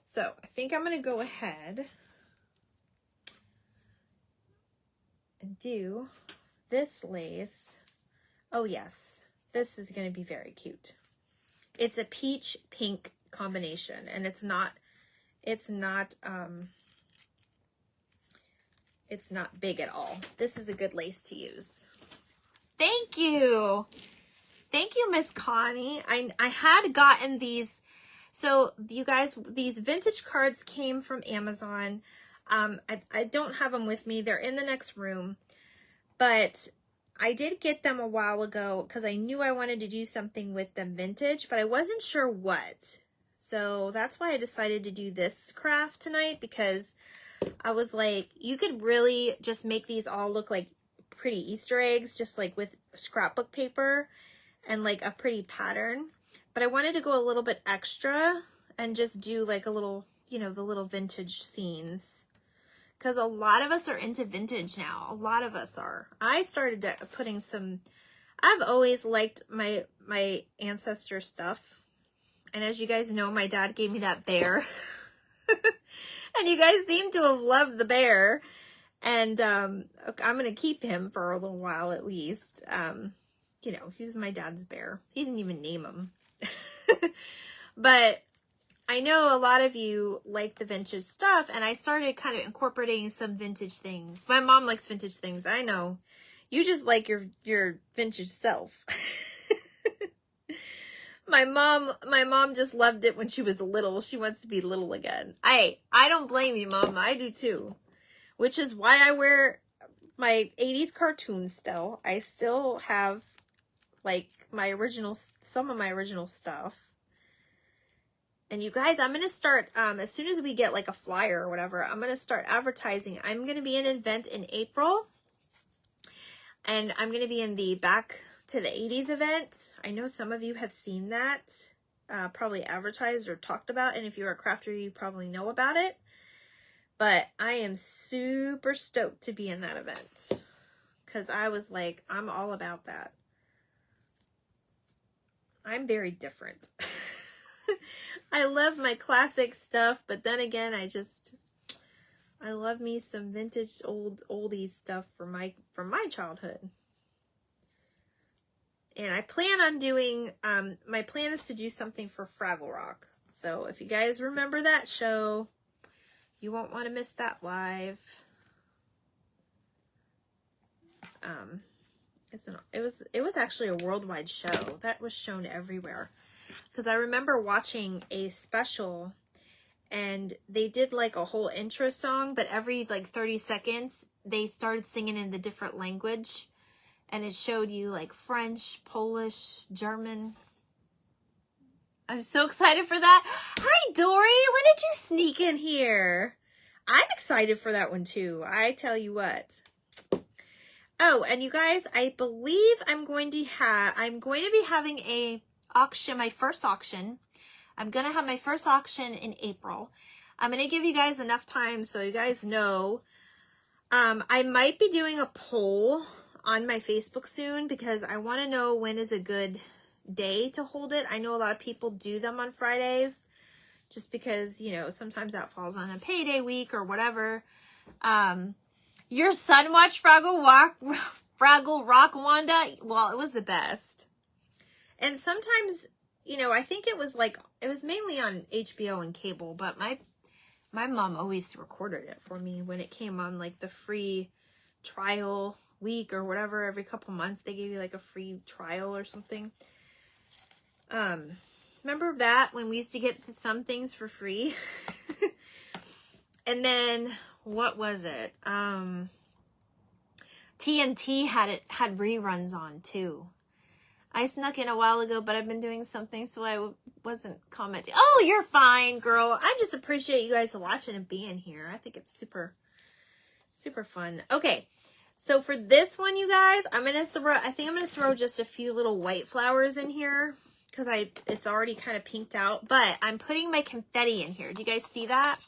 So I think I'm going to go ahead and do this lace. Oh yes, this is going to be very cute. It's a peach pink combination, and it's not big at all. This is a good lace to use. Thank you. Thank you, Miss Connie. I had gotten these. So you guys, these vintage cards came from Amazon. I don't have them with me. They're in the next room. But I did get them a while ago because I knew I wanted to do something with them vintage, but I wasn't sure what. So that's why I decided to do this craft tonight, because I was like, you could really just make these all look like pretty Easter eggs, just like with scrapbook paper and like a pretty pattern. But I wanted to go a little bit extra and just do like a little, you know, the little vintage scenes. Because a lot of us are into vintage now. A lot of us are. I started putting some, I've always liked my ancestor stuff. And as you guys know, my dad gave me that bear. And you guys seem to have loved the bear. And I'm going to keep him for a little while at least. You know, he was my dad's bear. He didn't even name him. But I know a lot of you like the vintage stuff, and I started kind of incorporating some vintage things. My mom likes vintage things. I know. You just like your vintage self. My mom just loved it when she was little. She wants to be little again. I don't blame you, Mom. I do too. Which is why I wear my 80s cartoons still. I still have like some of my original stuff. And you guys, I'm going to start, as soon as we get like a flyer or whatever, I'm going to start advertising. I'm going to be in an event in April. And I'm going to be in the Back to the 80s event. I know some of you have seen that, probably advertised or talked about. And if you're a crafter, you probably know about it. But I am super stoked to be in that event. Because I was like, I'm all about that. I'm very different. I love my classic stuff, but then again, I love me some vintage oldies stuff from my childhood. And I plan on doing, my plan is to do something for Fraggle Rock. So if you guys remember that show, you won't want to miss that live. It was actually a worldwide show that was shown everywhere. Because I remember watching a special, and they did like a whole intro song, but every like 30 seconds, they started singing in the different language. And it showed you like French, Polish, German. I'm so excited for that. Hi, Dory. When did you sneak in here? I'm excited for that one too. I tell you what. Oh, and you guys, I believe I'm going to be having a auction, my first auction. I'm going to have my first auction in April. I'm going to give you guys enough time so you guys know I might be doing a poll on my Facebook soon because I want to know when is a good day to hold it. I know a lot of people do them on Fridays just because, you know, sometimes that falls on a payday week or whatever. Your son watched Fraggle Rock, Wanda? Well, it was the best. And sometimes, you know, I think it was mainly on HBO and cable, but my mom always recorded it for me when it came on, like the free trial week or whatever. Every couple months they gave you like a free trial or something. Remember that when we used to get some things for free? And then what was it? TNT had reruns on too. I snuck in a while ago, but I've been doing something, so I wasn't commenting. Oh, you're fine, girl. I just appreciate you guys watching and being here. I think it's super, super fun. Okay, so for this one, you guys, I think I'm gonna throw just a few little white flowers in here because it's already kind of pinked out. But I'm putting my confetti in here. Do you guys see that?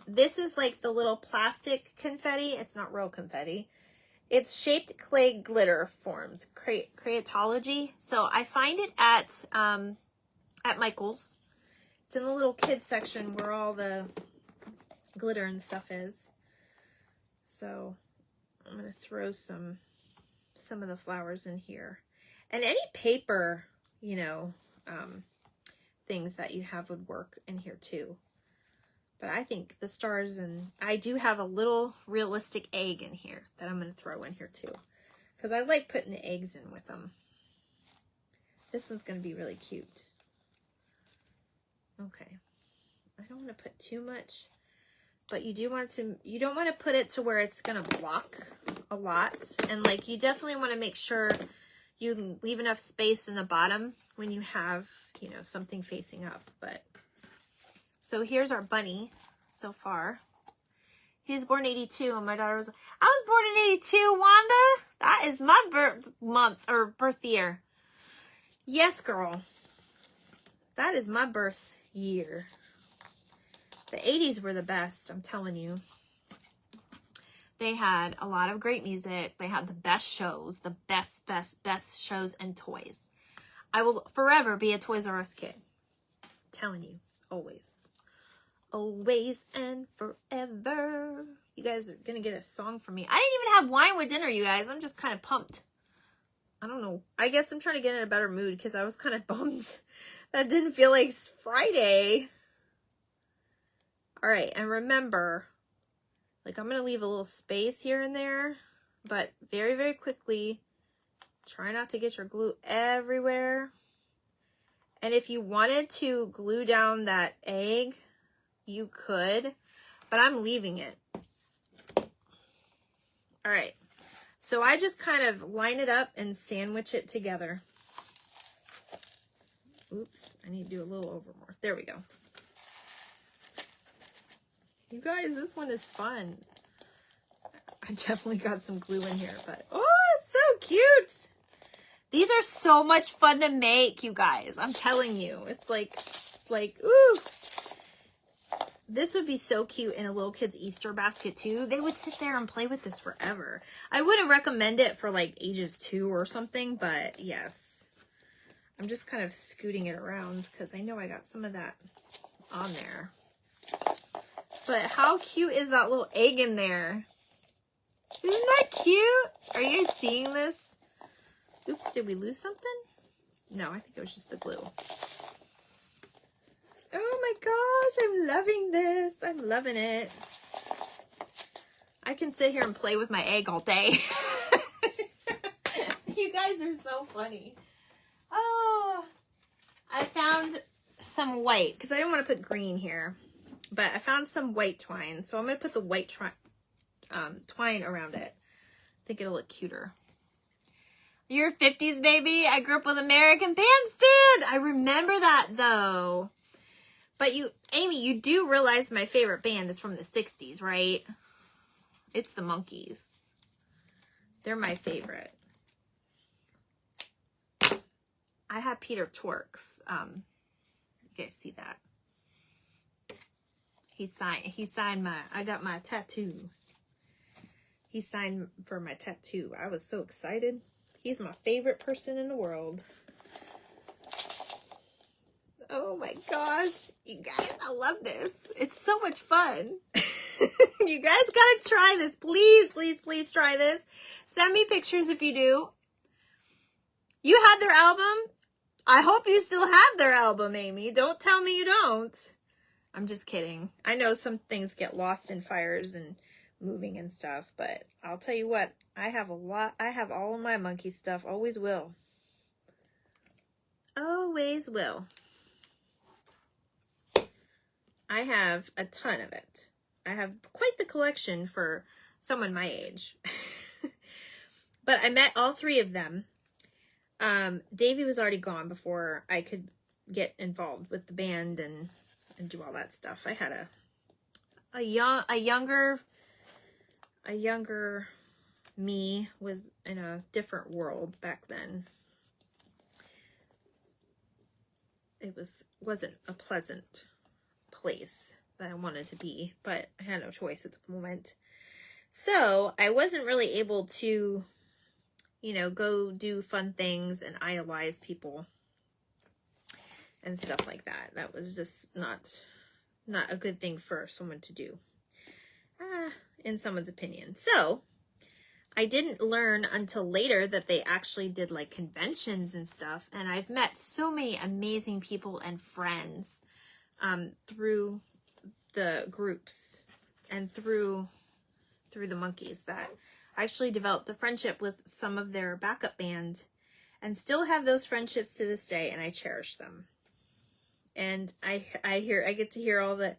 This is like the little plastic confetti. It's not real confetti. It's shaped clay glitter forms, Creatology. So I find it at Michael's. It's in the little kids section where all the glitter and stuff is. So I'm gonna throw some of the flowers in here, and any paper, you know, things that you have would work in here too. But I think the stars, and I do have a little realistic egg in here that I'm going to throw in here too. Because I like putting the eggs in with them. This one's going to be really cute. Okay. I don't want to put too much. But you don't want to put it to where it's going to block a lot. And like, you definitely want to make sure you leave enough space in the bottom when you have, you know, something facing up. But so here's our bunny so far. He was born 82 and my daughter was, I was born in 82, Wanda. That is my birth year. Yes, girl. That is my birth year. The 80s were the best, I'm telling you. They had a lot of great music. They had the best shows, the best shows and toys. I will forever be a Toys R Us kid. I'm telling you, always. Always and forever. You guys are gonna get a song from me. I didn't even have wine with dinner, you guys. I'm just kind of pumped. I don't know. I guess I'm trying to get in a better mood because I was kind of bummed that didn't feel like Friday. All right, and remember, like, I'm gonna leave a little space here and there, but very, very quickly, try not to get your glue everywhere. And if you wanted to glue down that egg, you could, but I'm leaving it. All right, so I just kind of line it up and sandwich it together. Oops, I need to do a little over more. There we go. You guys, this one is fun. I definitely got some glue in here, but oh, it's so cute. These are so much fun to make, you guys. I'm telling you, it's like, ooh. This would be so cute in a little kid's Easter basket too. They would sit there and play with this forever. I wouldn't recommend it for like ages 2 or something, but yes. I'm just kind of scooting it around because I know I got some of that on there. But how cute is that little egg in there? Isn't that cute? Are you guys seeing this? Oops, did we lose something? No, I think it was just the glue. Oh my gosh, I'm loving this. I'm loving it. I can sit here and play with my egg all day. You guys are so funny. Oh, I found some white because I didn't want to put green here, but I found some white twine. So I'm going to put the white twine around it. I think it'll look cuter. You're 50s, baby. I grew up with American Bandstand. I remember that though. But you, Amy, you do realize my favorite band is from the 60s, right? It's the Monkees. They're my favorite. I have Peter Tork's. You guys see that? He signed my, I got my tattoo. He signed for my tattoo. I was so excited. He's my favorite person in the world. Oh my gosh. You guys, I love this. It's so much fun. You guys gotta try this. Please, please, please try this. Send me pictures if you do. You had their album? I hope you still have their album, Amy. Don't tell me you don't. I'm just kidding. I know some things get lost in fires and moving and stuff, but I'll tell you what, I have a lot. I have all of my monkey stuff. Always will. Always will. I have a ton of it. I have quite the collection for someone my age. But I met all three of them. Davey was already gone before I could get involved with the band and do all that stuff. I had a younger me was in a different world back then. It wasn't a pleasant place that I wanted to be, but I had no choice at the moment. So I wasn't really able to, you know, go do fun things and idolize people and stuff like that. That was just not a good thing for someone to do, in someone's opinion. So I didn't learn until later that they actually did like conventions and stuff. And I've met so many amazing people and friends through the groups and through the monkeys that I actually developed a friendship with some of their backup band and still have those friendships to this day, and I cherish them. And I get to hear all the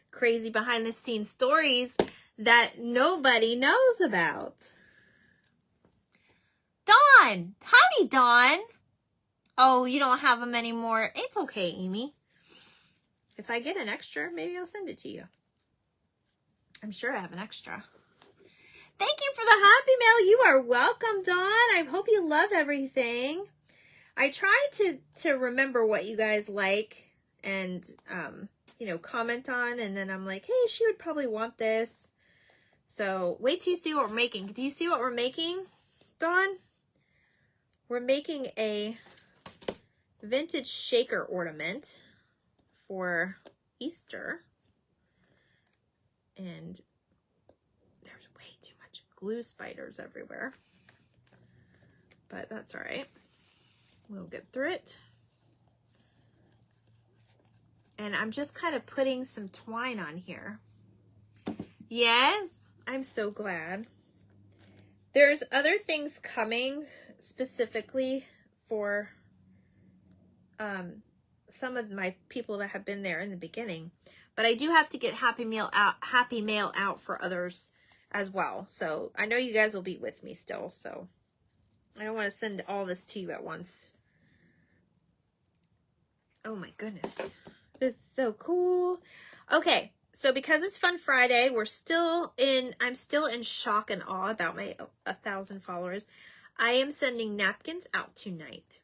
crazy behind the scenes stories that nobody knows about. Dawn! Howdy, Dawn! Oh, you don't have them anymore. It's okay, Amy. If I get an extra, maybe I'll send it to you. I'm sure I have an extra. Thank you for the happy mail. You are welcome, Dawn. I hope you love everything. I try to remember what you guys like and, you know, comment on. And then I'm like, hey, she would probably want this. So wait till you see what we're making. Do you see what we're making, Dawn? We're making a vintage shaker ornament for Easter. And there's way too much glue spiders everywhere. But that's all right. We'll get through it. And I'm just kind of putting some twine on here. Yes, I'm so glad. There's other things coming specifically for some of my people that have been there in the beginning. But I do have to get happy mail out for others as well. So I know you guys will be with me still. So I don't want to send all this to you at once. Oh my goodness. This is so cool. Okay. So because it's Fun Friday, I'm still in shock and awe about my 1,000 followers. I am sending napkins out tonight.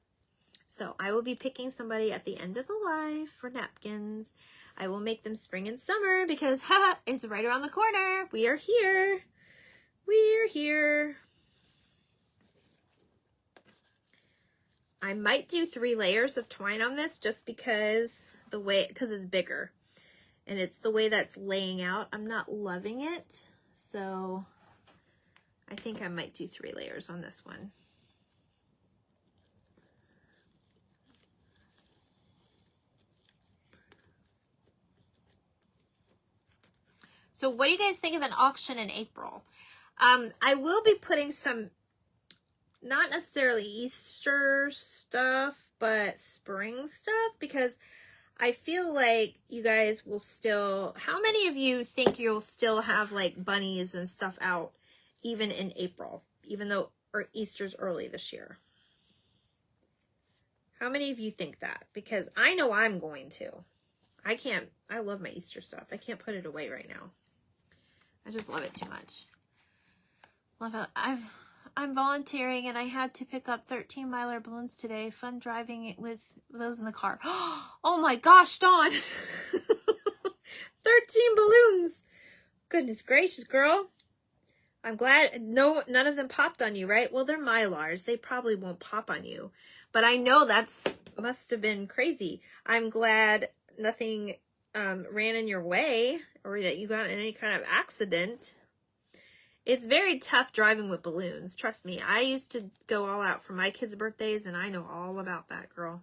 So I will be picking somebody at the end of the live for napkins. I will make them spring and summer because it's right around the corner. We are here. We're here. I might do 3 layers of twine on this just because it's bigger. And it's the way that's laying out. I'm not loving it. So I think I might do 3 layers on this one. So what do you guys think of an auction in April? I will be putting some, not necessarily Easter stuff, but spring stuff, because I feel like you guys will still, how many of you think you'll still have like bunnies and stuff out even in April, even though Easter's early this year? How many of you think that? Because I know I'm going to. I love my Easter stuff. I can't put it away right now. I just love it too much. Love it. I'm volunteering and I had to pick up 13 Mylar balloons today. Fun driving it with those in the car. Oh my gosh, Dawn. 13 balloons. Goodness gracious, girl. I'm glad none of them popped on you, right? Well, they're Mylars. They probably won't pop on you. But I know must have been crazy. I'm glad nothing ran in your way or that you got in any kind of accident. It's very tough driving with balloons. Trust me. I used to go all out for my kids' birthdays, and I know all about that, girl.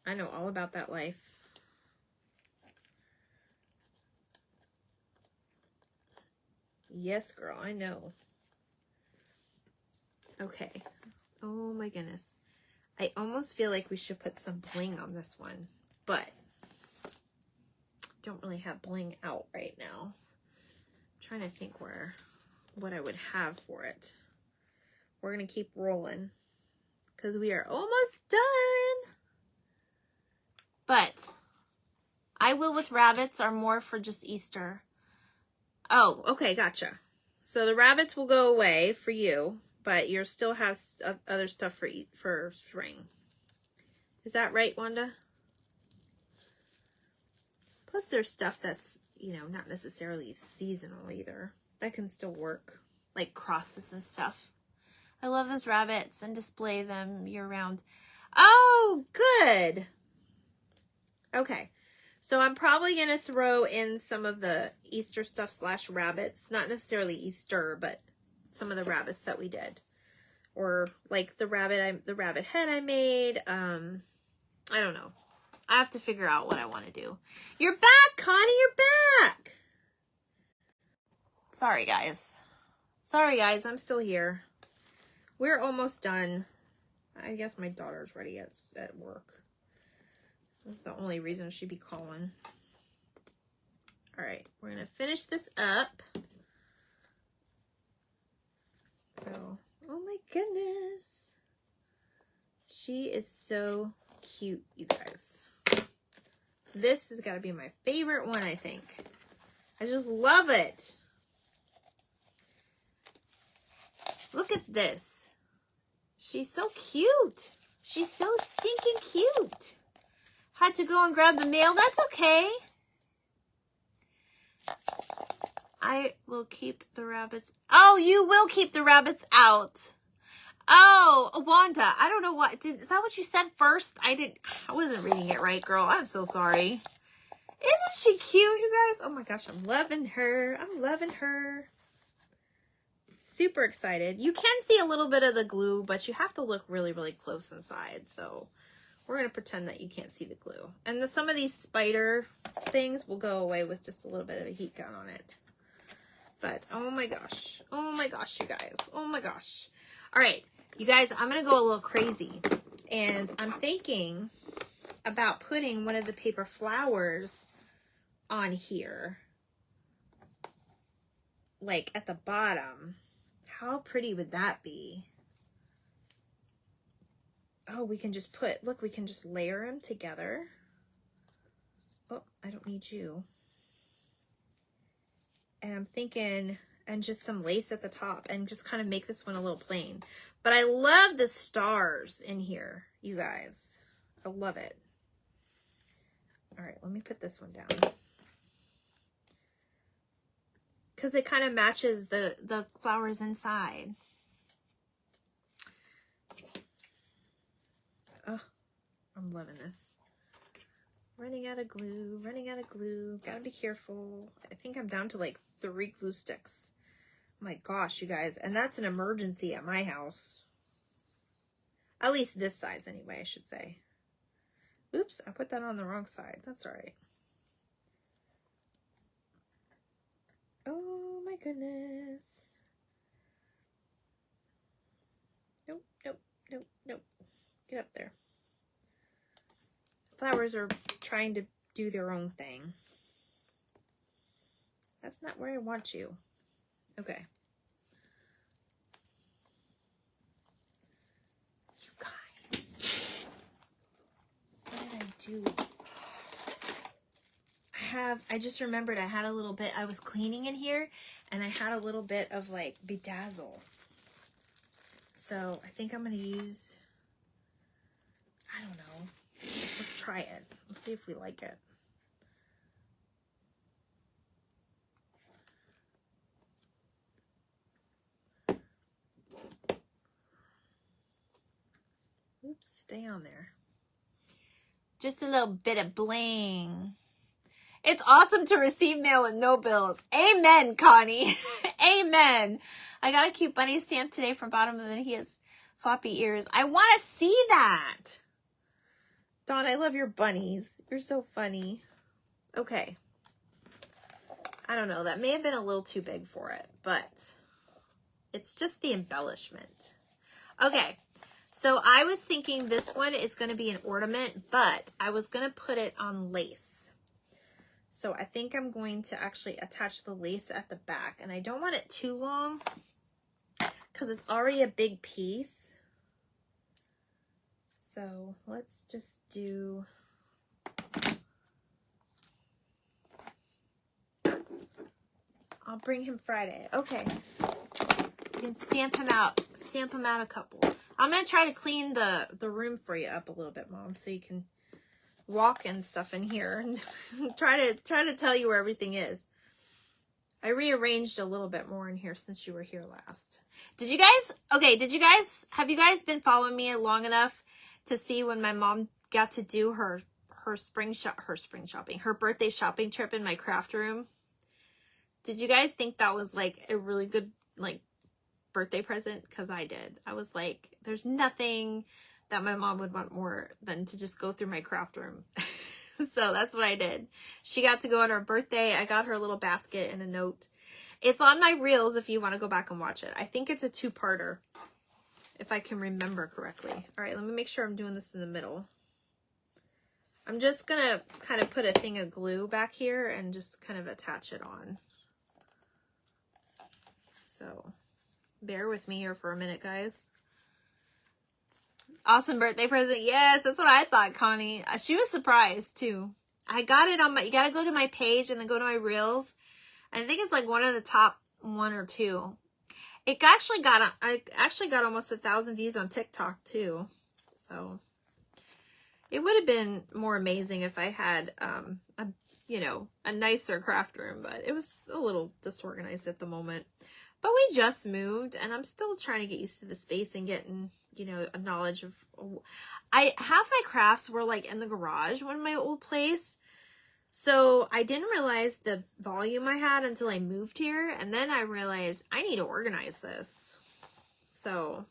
I know all about that life. Yes, girl, I know. Okay. Oh my goodness. I almost feel like we should put some bling on this one, but don't really have bling out right now. I'm trying to think what I would have for it. We're going to keep rolling because we are almost done. But I will with rabbits are more for just Easter. Oh, okay, gotcha. So the rabbits will go away for you, but you still have other stuff for spring. Is that right, Wanda? Plus there's stuff that's, you know, not necessarily seasonal either. That can still work, like crosses and stuff. I love those rabbits and display them year round. Oh, good. Okay. So I'm probably going to throw in some of the Easter stuff / rabbits. Not necessarily Easter, but some of the rabbits that we did. Or like the rabbit head I made. I don't know. I have to figure out what I want to do. You're back, Connie. You're back. Sorry, guys. Sorry, guys. I'm still here. We're almost done. I guess my daughter's ready at work. That's the only reason she'd be calling. All right, we're going to finish this up. So, oh my goodness. She is so cute, you guys. This has got to be my favorite one, I think. I just love it. Look at this. She's so cute. She's so stinking cute. Had to go and grab the mail. That's okay. I will keep the rabbits. Oh, you will keep the rabbits out. Oh, Wanda, I don't know what. Is that what you said first? I wasn't reading it right, girl. I'm so sorry. Isn't she cute, you guys? Oh my gosh, I'm loving her. I'm loving her. Super excited. You can see a little bit of the glue, but you have to look really, really close inside. So we're going to pretend that you can't see the glue. And some of these spider things will go away with just a little bit of a heat gun on it. But, oh my gosh, you guys. Oh my gosh. All right, you guys, I'm going to go a little crazy. And I'm thinking about putting one of the paper flowers on here. Like at the bottom. How pretty would that be? Oh, we can just look, we can just layer them together. Oh, I don't need you. And I'm thinking, and just some lace at the top and just kind of make this one a little plain. But I love the stars in here, you guys. I love it. All right, let me put this one down. Because it kind of matches the flowers inside. Oh, I'm loving this. Running out of glue, running out of glue. Gotta be careful. I think I'm down to like 3 glue sticks. Oh my gosh, you guys. And that's an emergency at my house. At least this size anyway, I should say. Oops, I put that on the wrong side. That's all right. Oh my goodness. Nope, nope, nope, nope. Get up there. Flowers are trying to do their own thing. That's not where I want you. Okay. You guys. What did I do? I just remembered I had a little bit, I was cleaning in here and I had a little bit of like bedazzle. So I think I'm going to use, I don't know. Let's try it. Let's see if we like it. Oops, stay on there. Just a little bit of bling. It's awesome to receive mail with no bills. Amen, Connie. Amen. I got a cute bunny stamp today from Bottom of the He has floppy ears. I want to see that. Dawn, I love your bunnies. You're so funny. Okay. I don't know. That may have been a little too big for it, but it's just the embellishment. Okay. So I was thinking this one is going to be an ornament, but I was going to put it on lace. So I think I'm going to actually attach the lace at the back, and I don't want it too long because it's already a big piece. So let's just do, I'll bring him Friday. Okay. You can stamp him out a couple. I'm going to try to clean the room for you up a little bit, Mom, so you can walk and stuff in here and try to tell you where everything is. I rearranged a little bit more in here since you were here last. Have you guys been following me long enough to see when my mom got to do her birthday shopping trip in my craft room? Did you guys think that was like a really good like birthday present? Because I did. I was like, there's nothing that my mom would want more than to just go through my craft room. So that's what I did. She got to go on her birthday. I got her a little basket and a note. It's on my reels if you want to go back and watch it. I think it's a two-parter, if I can remember correctly. All right, let me make sure I'm doing this in the middle. I'm just going to kind of put a thing of glue back here and just kind of attach it on. So bear with me here for a minute, guys. Awesome birthday present. Yes, that's what I thought, Connie. She was surprised too. I got it on my, you got to go to my page and then go to my reels. I think it's like one of the top 1 or 2. I actually got almost 1,000 views on TikTok too. So it would have been more amazing if I had, a nicer craft room, but it was a little disorganized at the moment. But we just moved and I'm still trying to get used to the space and getting, a knowledge of, half my crafts were like in the garage in my old place. So I didn't realize the volume I had until I moved here. And then I realized I need to organize this. So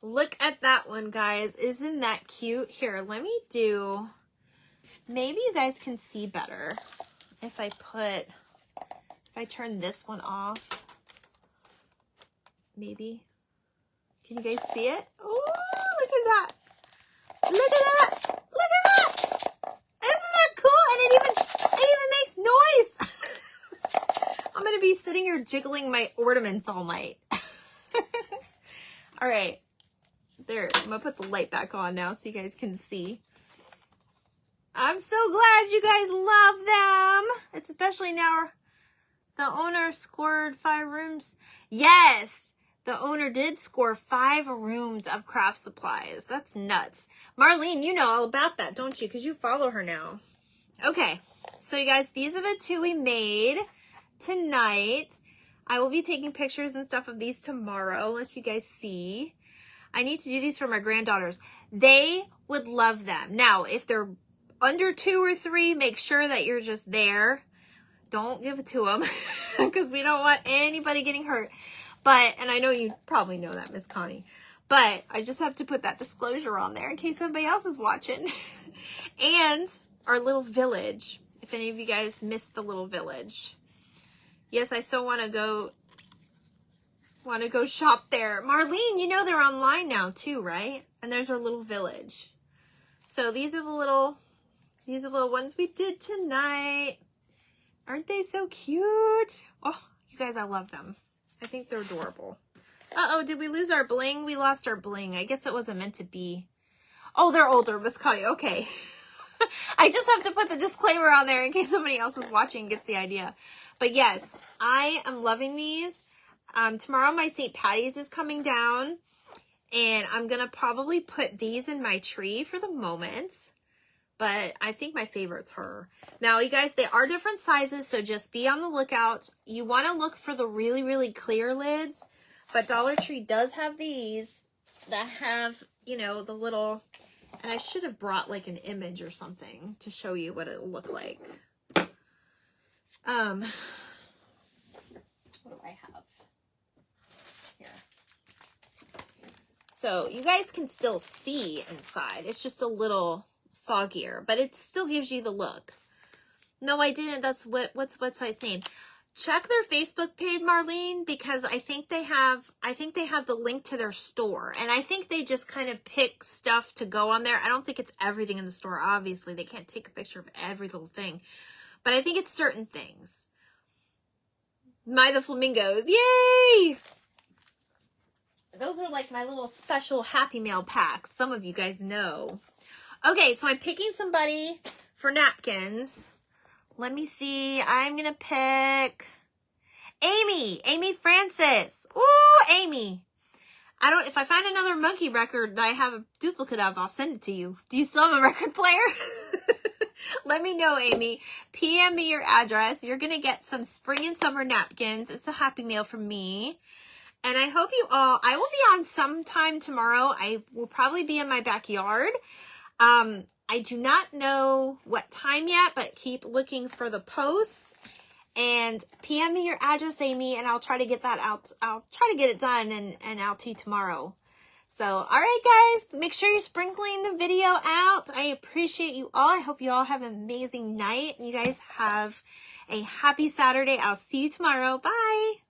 look at that one, guys. Isn't that cute? Here, let me do, maybe you guys can see better if I turn this one off, maybe. Can you guys see it? Oh, look at that. Look at that. Look at that. Isn't that cool? And it even makes noise. I'm going to be sitting here jiggling my ornaments all night. All right. There. I'm going to put the light back on now so you guys can see. I'm so glad you guys love them. It's especially now the owner scored 5 rooms. Yes. The owner did score 5 rooms of craft supplies. That's nuts. Marlene, you know all about that, don't you? Because you follow her now. Okay. So, you guys, these are the 2 we made tonight. I will be taking pictures and stuff of these tomorrow. Let you guys see. I need to do these for my granddaughters. They would love them. Now, if they're under 2 or 3, make sure that you're just there. Don't give it to them because we don't want anybody getting hurt. But, and I know you probably know that, Miss Connie, but I just have to put that disclosure on there in case somebody else is watching. And our little village, if any of you guys missed the little village. Yes, I still want to go shop there. Marlene, you know they're online now too, right? And there's our little village. So these are the little ones we did tonight. Aren't they so cute? Oh, you guys, I love them. I think they're adorable. Uh-oh, did we lose our bling? We lost our bling. I guess it wasn't meant to be. Oh, they're older, Miss Connie. Okay. I just have to put the disclaimer on there in case somebody else is watching and gets the idea. But yes, I am loving these. Tomorrow my St. Patty's is coming down. And I'm going to probably put these in my tree for the moment. But I think my favorite's her. Now, you guys, they are different sizes, so just be on the lookout. You want to look for the really, really clear lids. But Dollar Tree does have these that have you know, the little, and I should have brought like an image or something to show you what it looked like. What do I have here? So you guys can still see inside. It's just a little foggier, but it still gives you the look. No, I didn't. That's what's the website's name? Check their Facebook page, Marlene, because I think they have the link to their store, and I think they just kind of pick stuff to go on there. I don't think it's everything in the store. Obviously, they can't take a picture of every little thing, but I think it's certain things. My the Flamingos, yay! Those are like my little special Happy Mail packs. Some of you guys know. Okay, so I'm picking somebody for napkins. Let me see. I'm going to pick Amy Francis. Ooh, Amy. If I find another monkey record that I have a duplicate of, I'll send it to you. Do you still have a record player? Let me know, Amy. PM me your address. You're going to get some spring and summer napkins. It's a Happy Mail from me. And I hope you all, I will be on sometime tomorrow. I will probably be in my backyard. I do not know what time yet, but keep looking for the posts and PM me your address, Amy, and I'll try to get that out. I'll try to get it done and out to you tomorrow. So, all right, guys, make sure you're sprinkling the video out. I appreciate you all. I hope you all have an amazing night and you guys have a happy Saturday. I'll see you tomorrow. Bye.